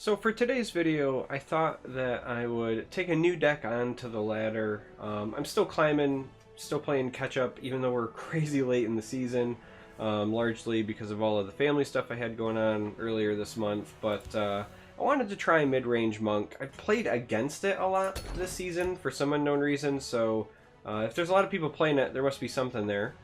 So for today's video, I thought that I would take a new deck onto the ladder. I'm still climbing, still playing catch up, even though we're crazy late in the season, largely because of all of the family stuff I had going on earlier this month. But I wanted to try mid-range monk. I've played against it a lot this season for some unknown reason, so if there's a lot of people playing it, there must be something there.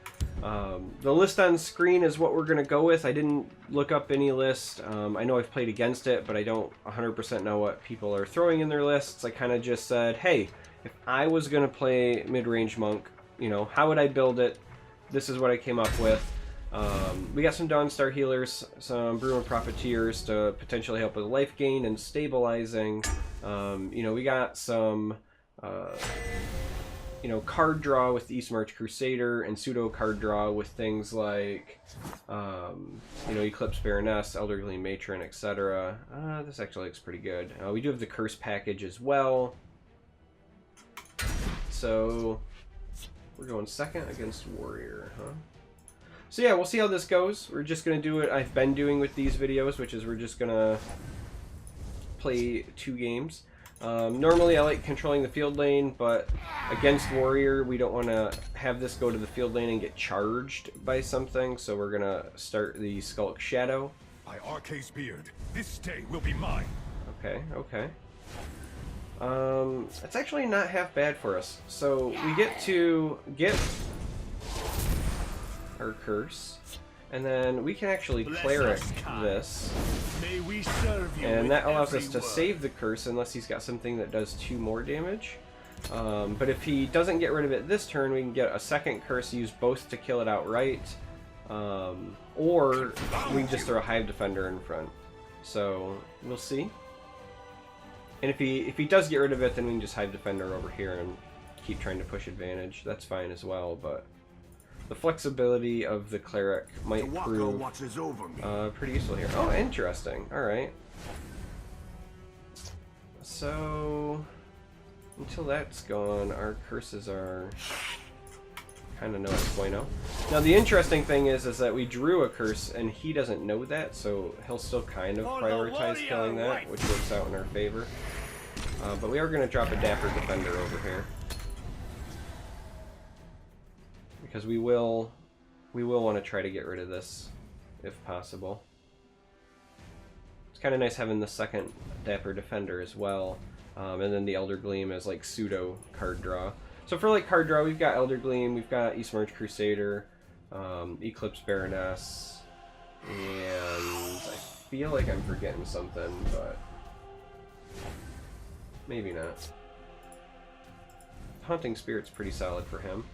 The list on screen is what we're going to go with. I didn't look up any list. I know I've played against it, but I don't 100% know what people are throwing in their lists. I kind of just said, hey, if I was going to play mid-range monk, you know, how would I build it? This is what I came up with. We got some Dawnstar healers, some Bruma Profiteers to potentially help with life gain and stabilizing. You know, we got some... you know, card draw with the Eastmarch Crusader and pseudo card draw with things like, you know, Eclipse Baroness, Elderly Matron, etc. This actually looks pretty good. We do have the Curse package as well. So, we're going second against Warrior, huh? So yeah, we'll see how this goes. We're just going to do what I've been doing with these videos, which is we're just going to play 2 games. Normally I like controlling the field lane, but against Warrior we don't want to have this go to the field lane and get charged by something, so we're gonna start the Skulk Shadow. By Arcase Beard, this day will be mine. Okay, okay. It's actually not half bad for us. So we get to get our curse, and then we can actually cleric this. May we serve you, and that allows us to word. save the curse unless he's got something that does 2 more damage. But if he doesn't get rid of it this turn, we can get a second curse, use both to kill it outright. Or we can just throw a Hive Defender in front. So we'll see. And if he does get rid of it, then we can just Hive Defender over here and keep trying to push advantage. That's fine as well, but the flexibility of the cleric might prove pretty useful here. Oh, interesting. Alright. So, until that's gone, our curses are kind of no bueno. Now, the interesting thing is that we drew a curse, and he doesn't know that, so he'll still kind of prioritize killing that, which works out in our favor. But we are going to drop a Dapper Defender over here. Because we will want to try to get rid of this, if possible. It's kind of nice having the second Dapper Defender as well, and then the Elder Gleam as like pseudo card draw. So for like card draw, we've got Elder Gleam, we've got Eastmarch Crusader, Eclipse Baroness, and I feel like I'm forgetting something, but maybe not. Haunting Spirit's pretty solid for him.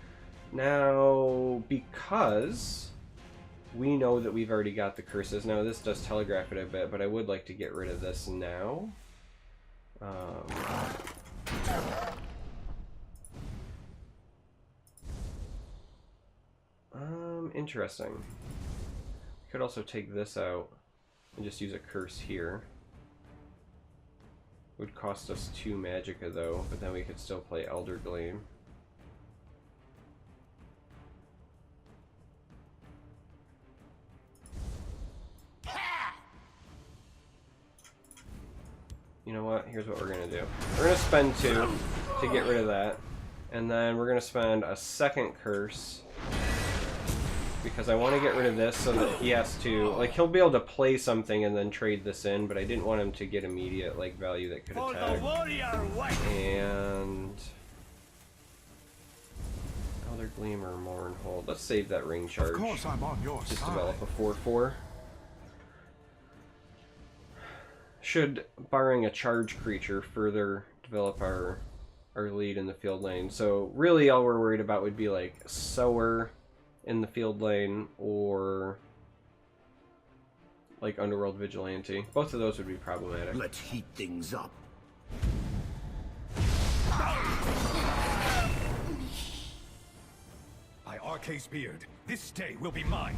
Now, because we know that we've already got the curses, now this does telegraph it a bit, but I would like to get rid of this now. Interesting. Could also take this out and just use a curse here. Would cost us 2 magicka though, but then we could still play Elder Gleam. You know what? Here's what we're going to do. We're going to spend 2 to get rid of that. And then we're going to spend a second curse. Because I want to get rid of this so that he has to... Like, he'll be able to play something and then trade this in, but I didn't want him to get immediate, like, value that could attack. And... Elder Gleam or Mournhold. Let's save that ring charge. Of course I'm on your Just side. develop a 4/4. Should, barring a charge creature, further develop our lead in the field lane. So really all we're worried about would be like Sower in the field lane or like Underworld Vigilante. Both of those would be problematic. Let's heat things up. By Arcase Beard, this day will be mine.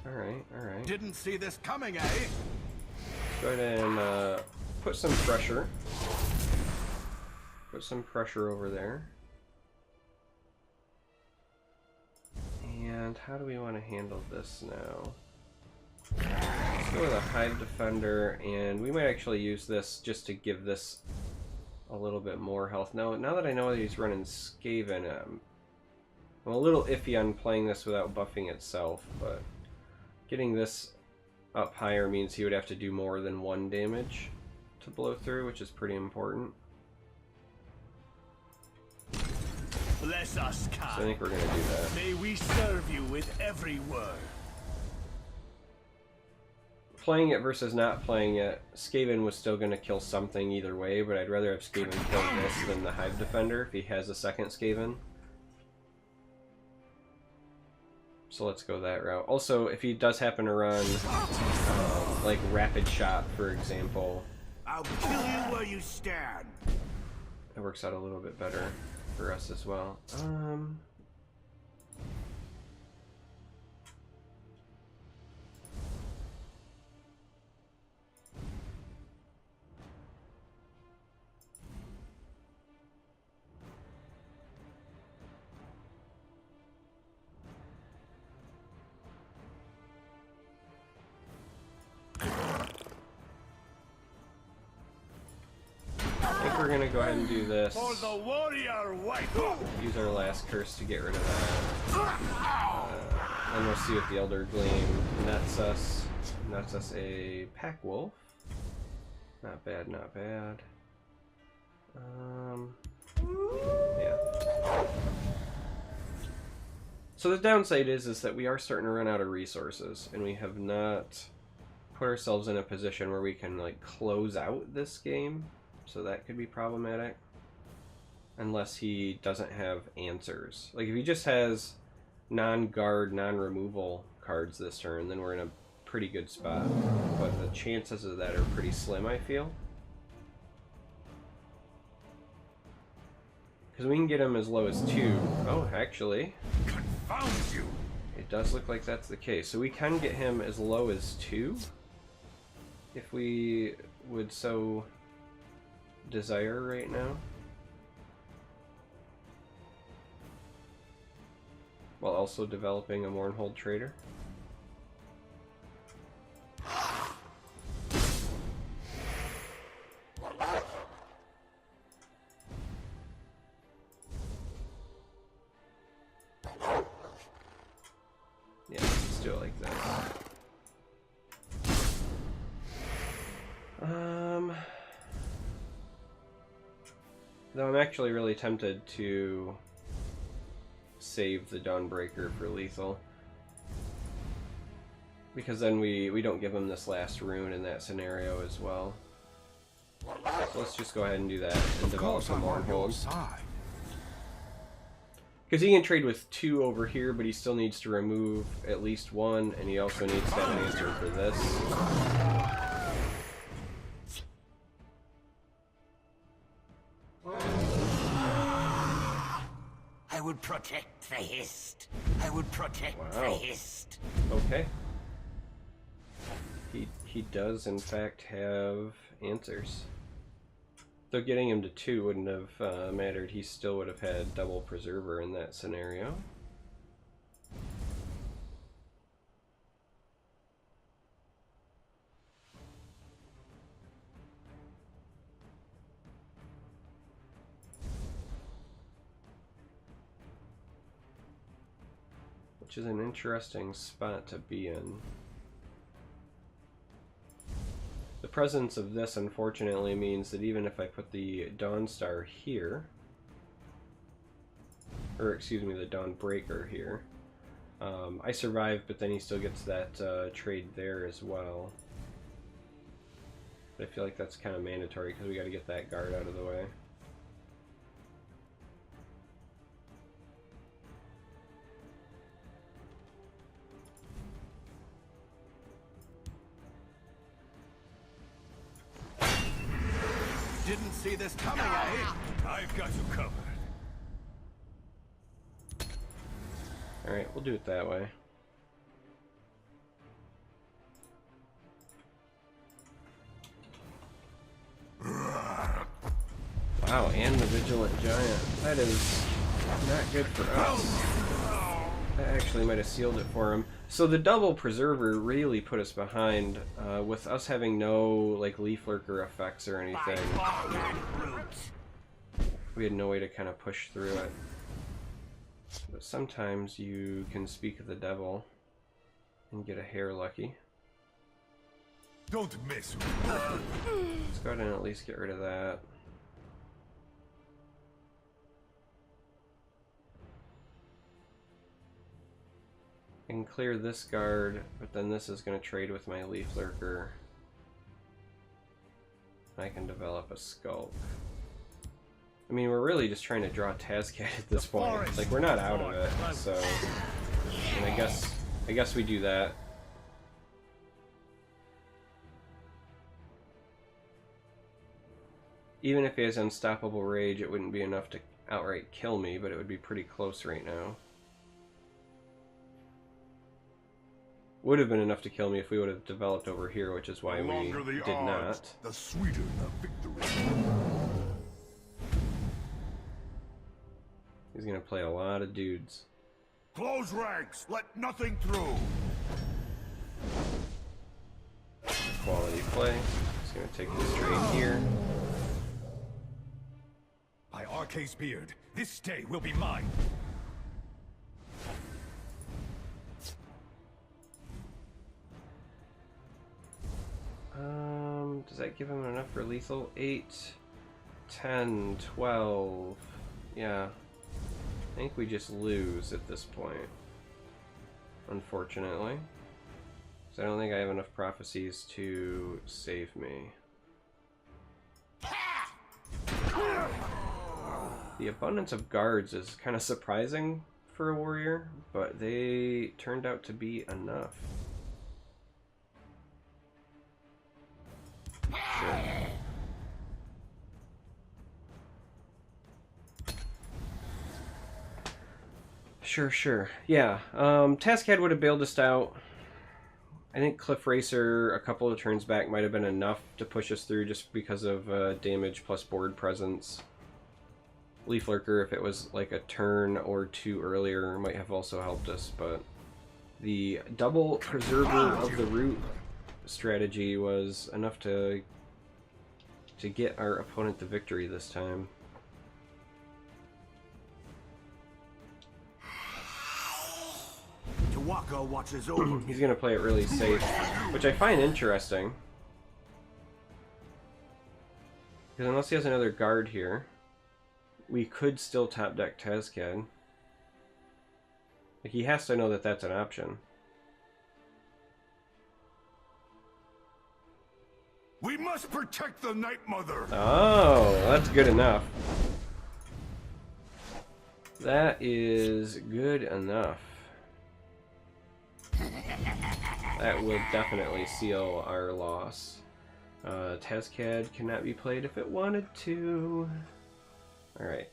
Alright, alright. Didn't see this coming, eh? Go ahead and put some pressure. Put some pressure over there. And how do we want to handle this now? go with a Hive Defender, and we might actually use this just to give this a little bit more health. Now that I know that he's running Skaven, I'm a little iffy on playing this without buffing itself, but getting this up higher means he would have to do more than 1 damage to blow through, which is pretty important. Bless us, So I think we're going to do that. May we serve you with every word. Playing it versus not playing it, Skaven was still going to kill something either way, but I'd rather have Skaven kill this than the Hive Defender if he has a second Skaven. So let's go that route. Also, if he does happen to run, like Rapid Shot, for example, I'll kill you where you stand. it works out a little bit better for us as well. We're gonna go ahead and do this. For the warrior wife. Use our last curse to get rid of that. And we'll see if the Elder Gleam nets us. Nets us a Pack Wolf. Not bad, not bad. Yeah. So the downside is that we are starting to run out of resources, and we have not put ourselves in a position where we can like close out this game. So that could be problematic. Unless he doesn't have answers. Like if he just has non-guard, non-removal cards this turn, then we're in a pretty good spot. But the chances of that are pretty slim, I feel. Because we can get him as low as 2. Oh, actually. Confound you! It does look like that's the case. So we can get him as low as 2. If we would so desire right now. While also developing a Mournhold Trader. Yeah, let's do it like that. Though I'm actually really tempted to save the Dawnbreaker for lethal. Because then we don't give him this last rune in that scenario as well. So let's just go ahead and do that and develop some more holds. Because he can trade with 2 over here, but he still needs to remove at least 1, and he also needs to have an answer for this. I would protect the Hist. I would protect the Hist. Okay. He does in fact have answers. Though getting him to 2 wouldn't have mattered. He still would have had double Preserver in that scenario. Which is an interesting spot to be in. The presence of this, unfortunately, means that even if I put the Dawnstar here, or excuse me, the Dawnbreaker here, I survive, but then he still gets that trade there as well. But I feel like that's kind of mandatory because we got to get that guard out of the way. Didn't see this coming, eh? I've got you covered. Alright, we'll do it that way. Wow, and the Vigilant Giant. That is not good for us. That actually might have sealed it for him. So the double preserver really put us behind, with us having no like leaf lurker effects or anything. We had no way to kind of push through it. But sometimes you can speak of the devil and get a hair lucky. Don't mess with me. Let's go ahead and at least get rid of that. I can clear this guard, but then this is going to trade with my leaf lurker. I can develop a skulk. I mean, we're really just trying to draw Tazcad at this point. Like, we're not out of it, so... And I guess we do that. Even if he has Unstoppable Rage, it wouldn't be enough to outright kill me, but it would be pretty close right now. Would have been enough to kill me if we would have developed over here, which is why we did not. The sweeter the victory. He's gonna play a lot of dudes. Close ranks. Let nothing through. Quality play. He's gonna take this trade here. By Arce's beard, this day will be mine. Does that give him enough for lethal? 8, 10, 12. Yeah. I think we just lose at this point. Unfortunately. So I don't think I have enough prophecies to save me. The abundance of guards is kind of surprising for a warrior, but they turned out to be enough. Sure. Sure. Yeah, Tazcad would have bailed us out. I think Cliff Racer a couple of turns back might have been enough to push us through just because of damage plus board presence. Leaf Lurker, if it was like a turn or two earlier, might have also helped us, but the double Preserver of the Root strategy was enough to get our opponent the victory this time. Waka watches over. He's gonna play it really safe, which I find interesting. Because unless he has another guard here, we could still top deck Tazcad. Like, he has to know that that's an option. We must protect the Night Mother. Oh, that's good enough. That is good enough. That will definitely seal our loss. Tazcad cannot be played if it wanted to. Alright.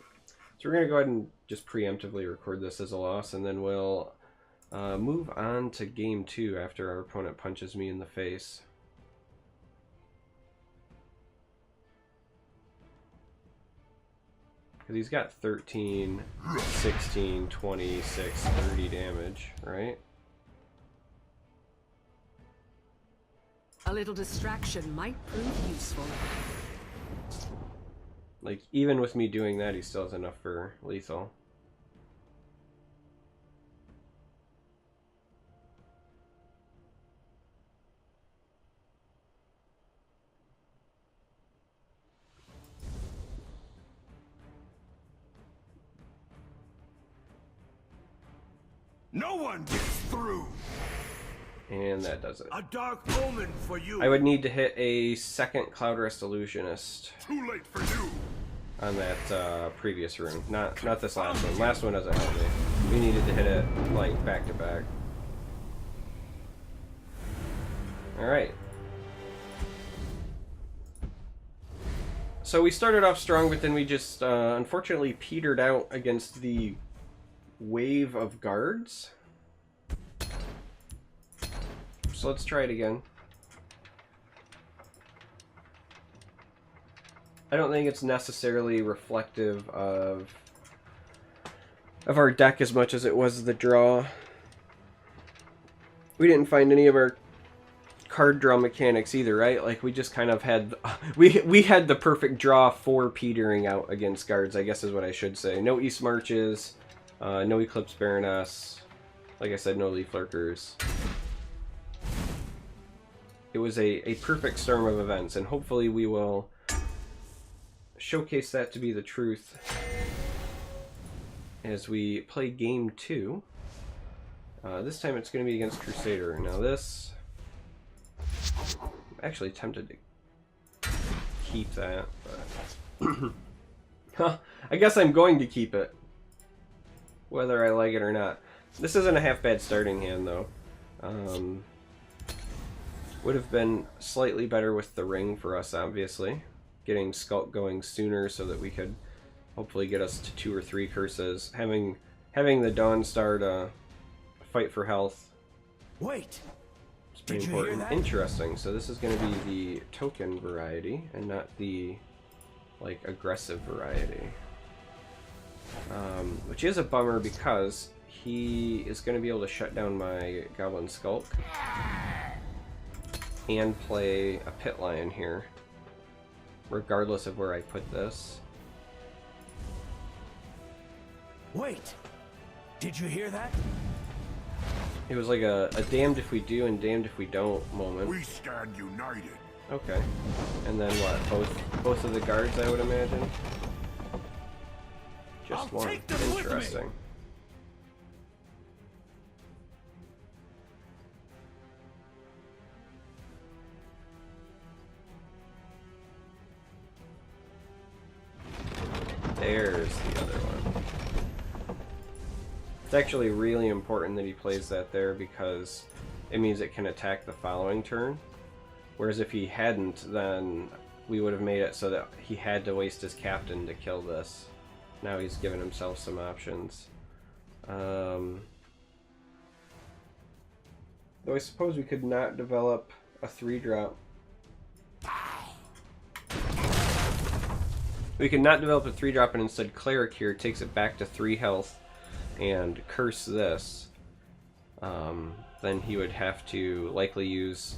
So we're going to go ahead and just preemptively record this as a loss, and then we'll move on to game 2 after our opponent punches me in the face. Because he's got 13, 16, 26, 30 damage, right? A little distraction might prove useful. Like, even with me doing that, he still has enough for lethal. No one gets through. And that does it. A dark omen for you. I would need to hit a second Cloud Rest Illusionist Too late for you. on that previous rune. Not this last one. Last one doesn't help me. We needed to hit it like back to back. Alright. So we started off strong, but then we just unfortunately petered out against the wave of guards. So let's try it again. I don't think it's necessarily reflective of of our deck as much as it was the draw. We didn't find any of our card draw mechanics either, right? Like, we just kind of had... We had the perfect draw for petering out against guards, I guess is what I should say. No East Marches, no Eclipse Baroness, like I said, no Leaf Lurkers. It was a perfect storm of events, and hopefully we will showcase that to be the truth as we play game 2. This time it's going to be against Crusader. Now this... I'm actually tempted to keep that, but... I guess I'm going to keep it, whether I like it or not. This isn't a half bad starting hand, though. Would have been slightly better with the ring for us, obviously. Getting Skulk going sooner so that we could hopefully get us to 2 or 3 curses. Having the Dawn Star to fight for health. Wait! It's pretty important. Interesting. So this is going to be the token variety and not the like aggressive variety. Which is a bummer because he is going to be able to shut down my Goblin Skulk and play a Pit Lion here, regardless of where I put this. Wait! Did you hear that? It was like a damned if we do and damned if we don't moment. We stand united. Okay. And then what? Both of the guards, I would imagine? Just I'll one. take them with me. Interesting. There's the other one. It's actually really important that he plays that there because it means it can attack the following turn. Whereas if he hadn't, then we would have made it so that he had to waste his captain to kill this. Now he's given himself some options. Though I suppose we could not develop a 3-drop. We could not develop a 3-drop and instead Cleric here takes it back to 3 health and curse this. Then he would have to likely use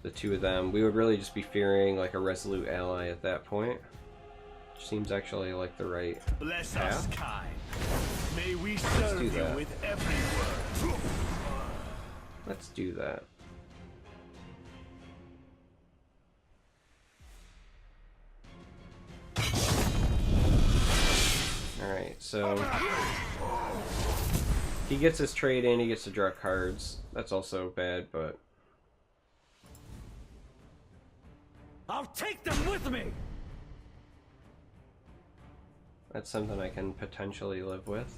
the 2 of them. We would really just be fearing like a Resolute ally at that point. Which seems actually like the right Bless path. us kind. May we serve you with every word. Let's do that. Alright, so he gets his trade in, he gets to draw cards. That's also bad, but I'll take them with me. that's something I can potentially live with.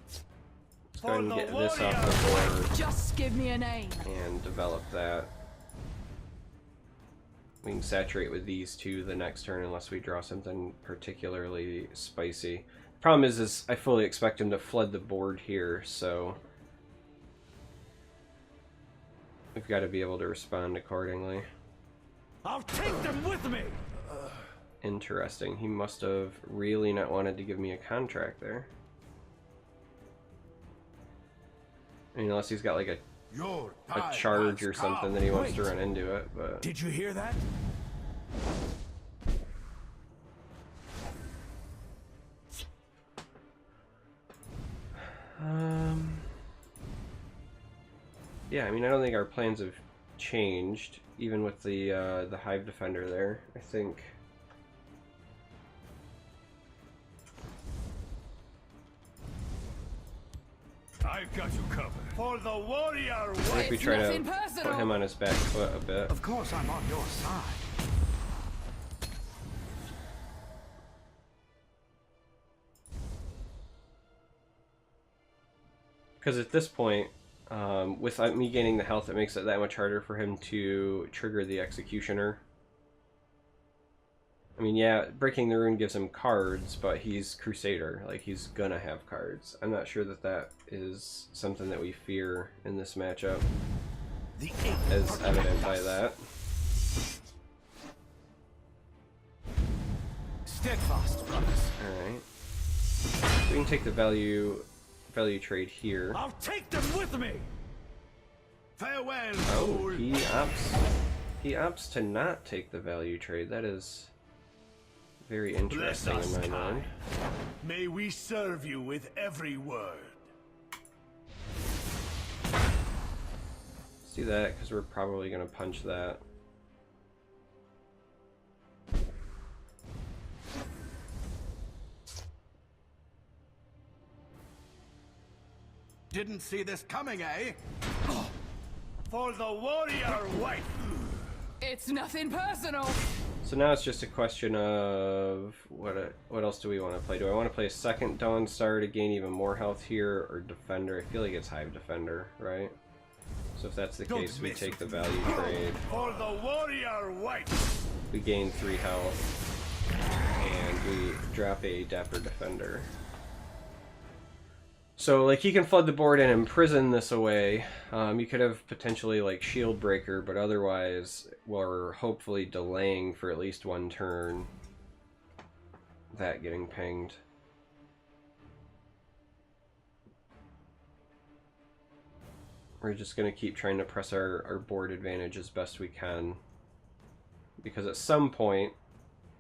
Let's go ahead and get this off the board Just give me a name. and develop that. We can saturate with these 2 the next turn unless we draw something particularly spicy. Problem is I fully expect him to flood the board here, so we've got to be able to respond accordingly. I'll take them with me. Interesting. He must have really not wanted to give me a contract there. I mean, unless he's got like a charge or something that he wants to run into it, but... Did you hear that? Yeah, I mean, I don't think our plans have changed, even with the Hive Defender there. I think... I've got you covered. For the warrior. I think we try to nothing put personal. him on his back foot a bit. Of course, I'm on your side. Because at this point, with me gaining the health, it makes it that much harder for him to trigger the Executioner. I mean, yeah, Breaking the Rune gives him cards, but he's Crusader. Like, he's gonna have cards. I'm not sure that that is something that we fear in this matchup, as evident by that. Steadfast, brothers. Alright. We can take the value trade here. I'll take them with me. Farewell. Oh, he opts to not take the value trade. That is very interesting in my mind. May we serve you with every word. Let's do that because we're probably going to punch that. Didn't see this coming, eh? For the warrior wife. It's nothing personal. So now it's just a question of what else do we want to play? Do I want to play a second Dawnstar to gain even more health here, or Defender? I feel like it's Hive Defender, right? So if that's the case, we take the value trade. For the warrior wife. We gain 3 health, and we drop a Dapper Defender. So, like, he can flood the board and imprison this away. You could have potentially, like, Shield Breaker, but otherwise we're hopefully delaying for at least 1 turn that getting pinged. We're just going to keep trying to press our board advantage as best we can. Because at some point,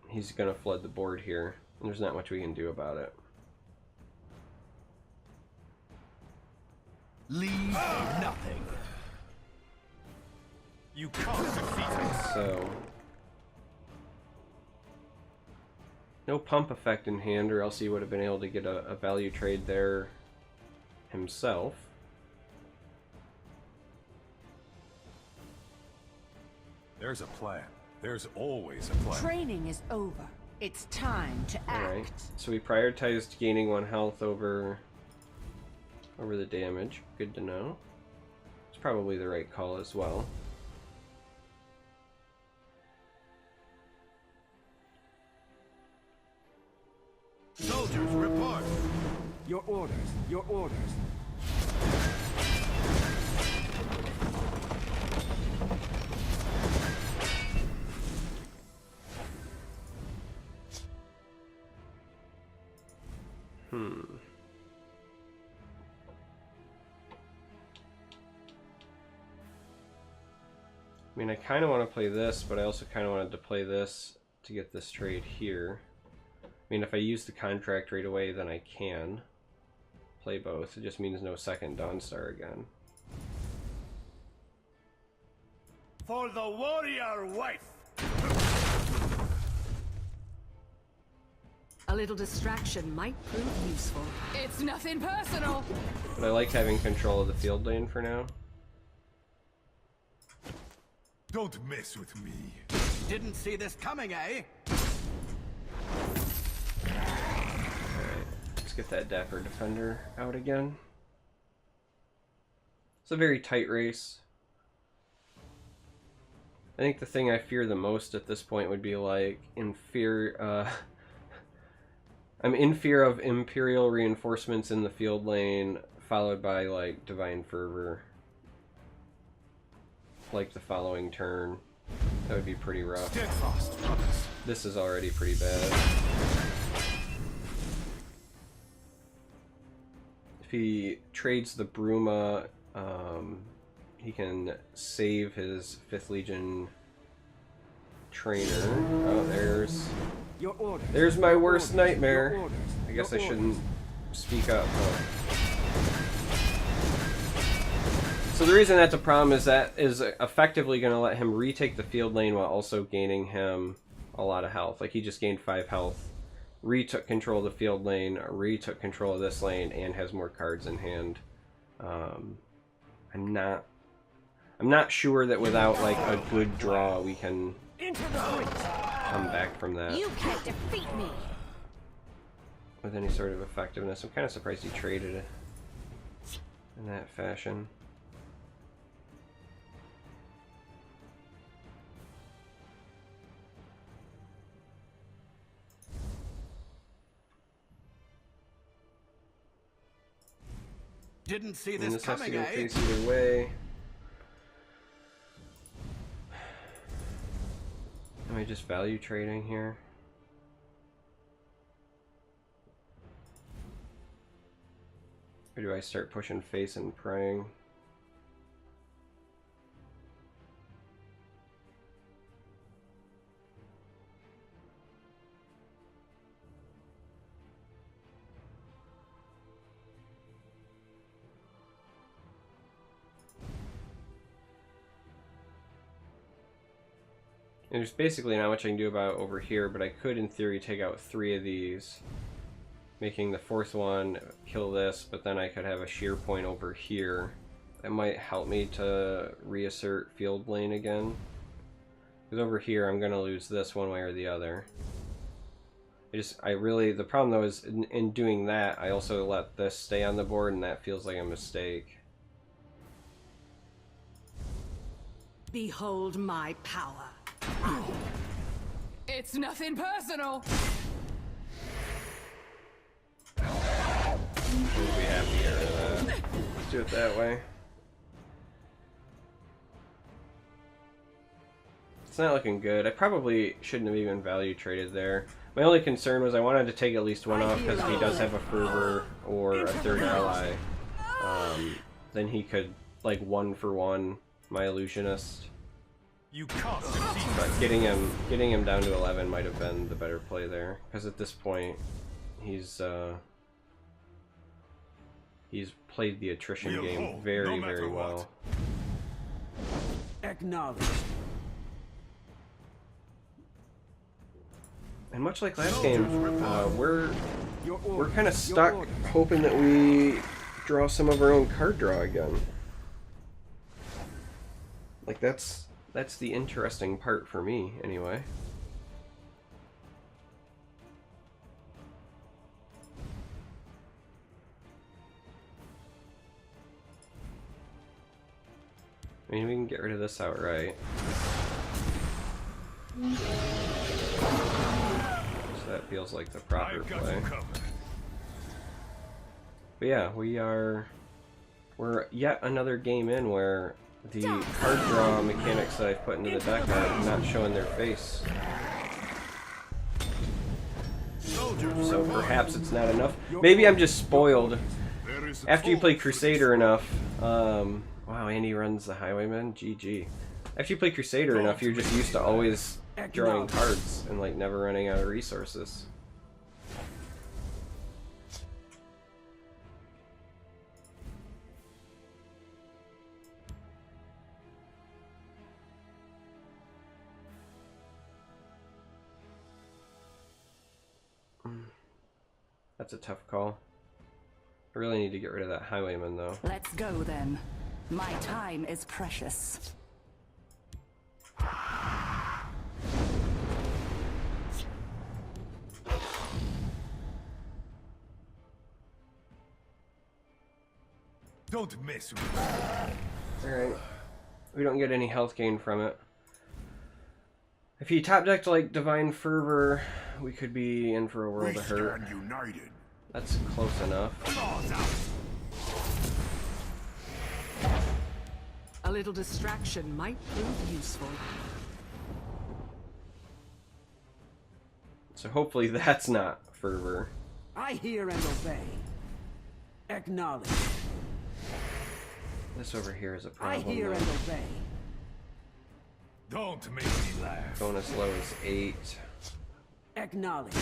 he's going to flood the board here, and there's not much we can do about it. Leave nothing. You can't defeat us. So, no pump effect in hand, or else he would have been able to get a value trade there himself. There's a plan. There's always a plan. Training is over. It's time to act. Alright, so we prioritized gaining 1 health over the damage. Good to know. It's probably the right call as well. Soldiers, report. Your orders, your orders. I mean, I kind of want to play this, but I also kind of wanted to play this to get this trade here. I mean, if I use the contract right away, then I can play both. It just means no second Dawnstar again. For the warrior wife. A little distraction might prove useful. It's nothing personal. But I like having control of the field lane for now. Don't mess with me. Didn't see this coming, eh? Alright, let's get that Dapper Defender out again. It's a very tight race. I think the thing I fear the most at this point would be like I'm in fear of Imperial reinforcements in the field lane, followed by like Divine Fervor. Like the following turn. That would be pretty rough. Steadfast, brothers. This is already pretty bad. If he trades the Bruma, he can save his 5th Legion trainer. Oh, there's my worst nightmare. I guess I shouldn't speak up. So the reason that's a problem is that is effectively going to let him retake the field lane while also gaining him a lot of health. Like, he just gained 5 health, retook control of the field lane, retook control of this lane, and has more cards in hand. I'm not sure that without like a good draw we can come back from that You can't defeat me. with any sort of effectiveness. I'm kind of surprised he traded it in that fashion. Didn't see And this this has to coming, go eh? face either way. Am I just value trading here? Or do I start pushing face and praying? And there's basically not much I can do about over here, but I could, in theory, take out 3 of these, making the 4th one kill this, but then I could have a shear point over here. That might help me to reassert field lane again. Because over here, I'm going to lose this one way or the other. The problem though is in doing that, I also let this stay on the board, and that feels like a mistake. Behold my power. It's nothing personal. We'll be happier with that. Let's do it that way. It's not looking good. I probably shouldn't have even value traded there. My only concern was I wanted to take at least one off because if he does have a Fervor or a 3rd ally, then he could, like, 1-for-1 my Illusionist. You can't defeat But getting him down to 11 might have been the better play there, because at this point he's played the attrition game very, very well. Acknowledged. And much like last game, we're kind of stuck hoping that we draw some of our own card draw again. Like that's the interesting part for me, anyway. I mean, we can get rid of this outright. So that feels like the proper play. But yeah, we're yet another game in where the card draw mechanics that I've put into the deck are not showing their face. So perhaps it's not enough. Maybe I'm just spoiled. After you play Crusader enough, wow, Andy runs the Highwayman, GG. After you play Crusader enough, you're just used to always drawing cards and like never running out of resources. That's a tough call. I really need to get rid of that Highwayman though. Let's go then. My time is precious. Don't mess with me. Alright. We don't get any health gain from it. If he top decked like Divine Fervor, we could be in for a world of hurt. United. That's close enough. A little distraction might prove useful. So hopefully that's not Fervor. I hear and obey. Acknowledge. This over here is a I problem hear though. and obey. Don't make me laugh. Bonus low is 8. Acknowledge.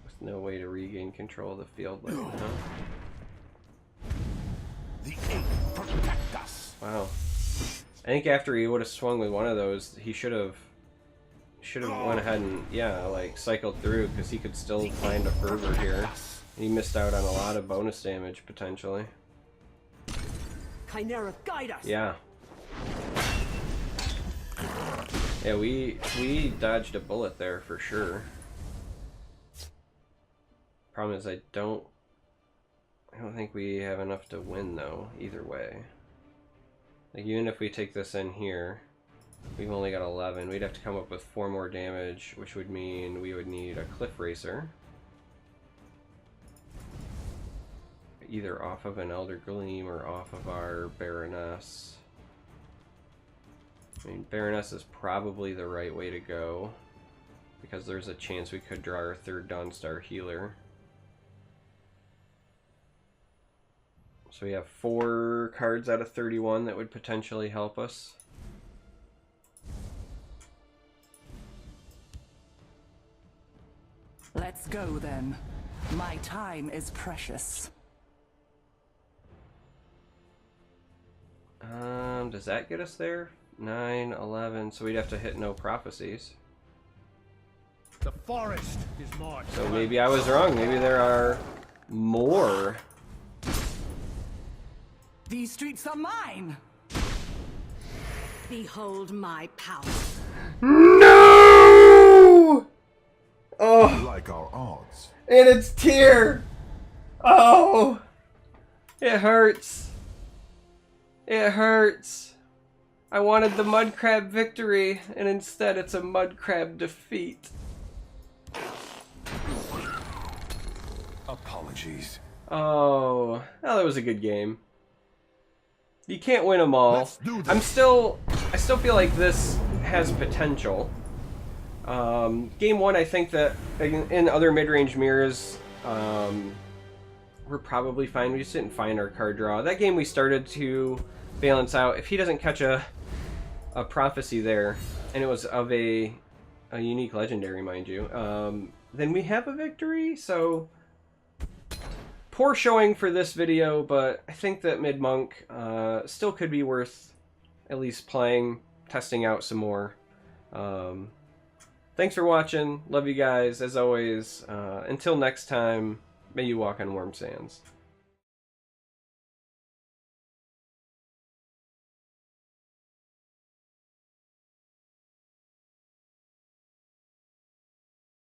With no way to regain control of the field right now. The 8 protect us. Wow. I think after he would have swung with one of those, he should have went ahead and, yeah, like cycled through, because he could still find a Fervor here. And he missed out on a lot of bonus damage, potentially. Chimera, guide us. Yeah. Yeah, we dodged a bullet there for sure. Problem is I don't think we have enough to win though, either way. Like even if we take this in here, we've only got 11. We'd have to come up with 4 more damage, which would mean we would need a Cliff Racer. Either off of an Elder Gleam or off of our Baroness. I mean, Baroness is probably the right way to go, because there's a chance we could draw our 3rd Dawnstar Healer. So we have 4 cards out of 31 that would potentially help us. Let's go then. My time is precious. Does that get us there? 9, 11, so we'd have to hit no prophecies. The forest is marked. So maybe I was wrong. Maybe there are more. These streets are mine. Behold my power. No! Oh, Like our odds. and it's Tyr. Oh, it hurts. It hurts. I wanted the mud crab victory, and instead it's a mud crab defeat. Apologies. Oh, well, that was a good game. You can't win them all. Let's do this. I still feel like this has potential. Game 1, I think that in other mid-range mirrors, we're probably fine. We just didn't find our card draw. That game we started to balance out. If he doesn't catch a prophecy there, and it was of a unique legendary, mind you, then we have a victory. So poor showing for this video, but I think that Mid-Monk still could be worth at least playing, testing out some more. Thanks for watching. Love you guys, as always. Until next time, may you walk on warm sands.